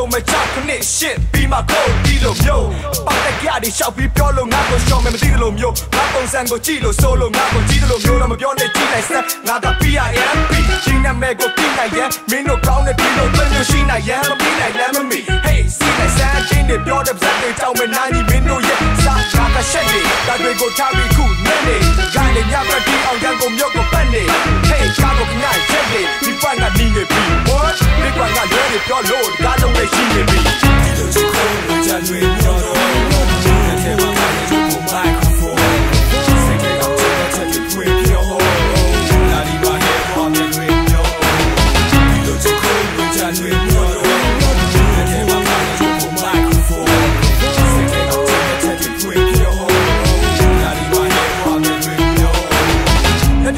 လိုမချခနစ်ရှစ်ပြီးမှကိုဒီလိုမျိုးပေါက်တဲ့ကြတွေရှောက်ပြီးပြောလို့ငါကိုရှောင်မယ်မသိလို့မျိုးငါပုံစံကိုကြည့်လို့ဆိုလို့ငါကိုကြည့်လို့မျိုးတော့မပြောနဲ့ကြည့်လိုက်စမ်းငါက PIMP ဒီနာမည်ကိုပြီးနိုင်ရင်မင်းတို့ကောင်းတဲ့ဒီလိုသွင်းလို့ရှိနိုင်ရင်မပြီးနိုင်လည်းမမီ Hey စီးလိုက်စမ်းချင်းတွေပြောတဲ့စက်တွေတောင်းမယ်နိုင်မင်းတို့ရဲ့စားကားကရှက်တွေဒါတွေကိုထားပြီးခုနဲ့နေခိုင်းနေညပြတီအောင်ရန်ကုန်မြို့ကိုပတ်နေ Hey ကားကိုခဏရက်နေဒီပတ်ကနီးနေပြီ What ဒီကွာကလွဲနေပြောလို့ကားလုံးနဲ့ရှိနေပြီဒီလိုချစ်ကိုကြံတွေပြောတော့တဲ့ထဲမှာပါနေဖို့မိုက်ခရိုဖုန်းစိတ်ကောင်းတဲ့ချက်တွေတွေ့ပြောလာဒီပါရဲ့ပေါ်မြင်တွေပြောဒီလိုချစ်ကိုကြံတွေပြောတော့တဲ့ထဲမှာပါနေဖို့မိုက်ခရိုဖုန်းစိတ်ကောင်းတဲ့ချက်တွေတွေ့ပြောလာဒီပါရဲ့ပေါ်မြင်တွေပြော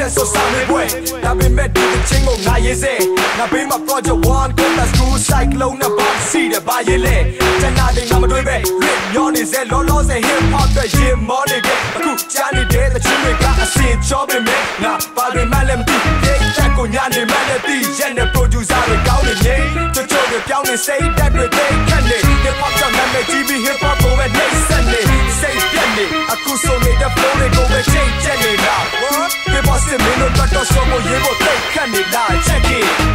တဲ့ဆိုစားနေပွဲဒါပေမဲ့ဒီချင်းကိုငါရေးစေငါဘေးမှာ project 1 go let's go cyclone နဲ့ဘာစီးတယ်ဘာရေးလဲတနာတွေငါမတွေးပဲ rip မျောနေစေလောလောဆယ် hip hop တွေရင်မောနေတယ်အခုကြားနေတဲ့တချင်းတွေကအစင်ချောပေမဲ့ငါဘာတွေမှလည်းမသိရဲ့ချက်ကိုညာနေမှလည်းသိရဲ့နဲ့ producer တွေကောင်းနေနေချို့ချို့တွေပြောင်းနေစိတ်တက်တွေသိခက်နေ hip hop ကြောင့်နာမည် GB hip hop ကိုပဲနှိမ့်ဆက်နေစိတ်ပြက်နေအခုဆိုနေတဲ့ flow တွေကိုပဲချိန်ချက်နေလား what hip hop စစ်မင်းတို့တော့ဆိုဖို့ရေးဖို့သိခက်နေလား check it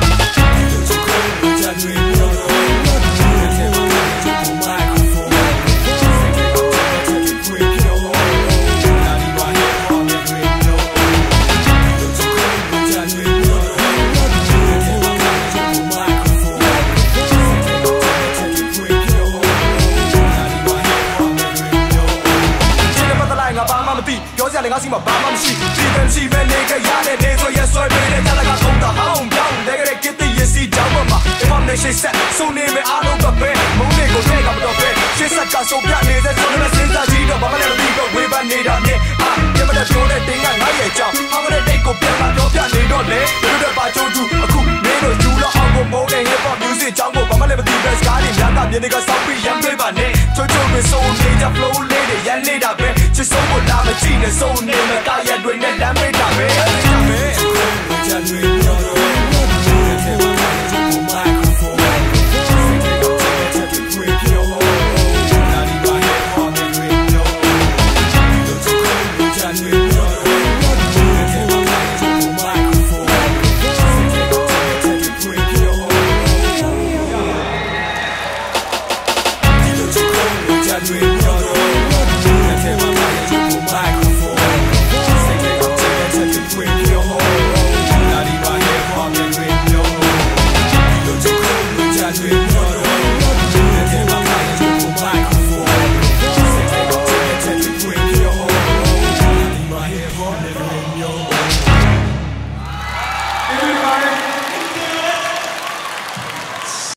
ပြောစရာလည်းငါစီမှာဘာမှမရှိဒီကံရှိပဲနေကြရတဲ့နေဆိုရဆွဲပေးတဲ့ကြလာကထုံးတာဟောင်းပြောင်းတဲ့ကစ်တီရစီကြောင်းမှာအမနဲ့ရှိဆက်ဆိုနေမယ်အားလုံးကပဲမုန်းလေးကိုထဲကမတော့ပဲရှစ်ဆက်ကဆိုပြနေတဲ့ဆိုနေစဉ်းစားကြည့်တော့ဘာမှလည်းမပြီးတော့ဝေးပါနေတာနဲ့ပြမတဲ့ပြောတဲ့တင်ကငါရဲ့ကြောင်းဟာမတဲ့တိတ်ကိုပြန်လာပြောပြနေတော့လေတို့တဲ့ပါချိုးသူအခုမင်းတို့ယူတော့အောင်ကိုမုန်းတဲ့ hip hop music ကြောင်းကိုဘာမှလည်းမပြီးပဲစကားတွေများတာမြင်နေကစောင်းပြီးရမ်းပေးပါနဲ့ချိုးချိုးပဲဆိုနေကြ flow လေးတွေရမ်းနေတာပဲချစ်ဆုံးကိုလာမကြည့်နဲ့ဆိုနေမှာတာရက်တွေနဲ့လမ်းပေးတာပဲ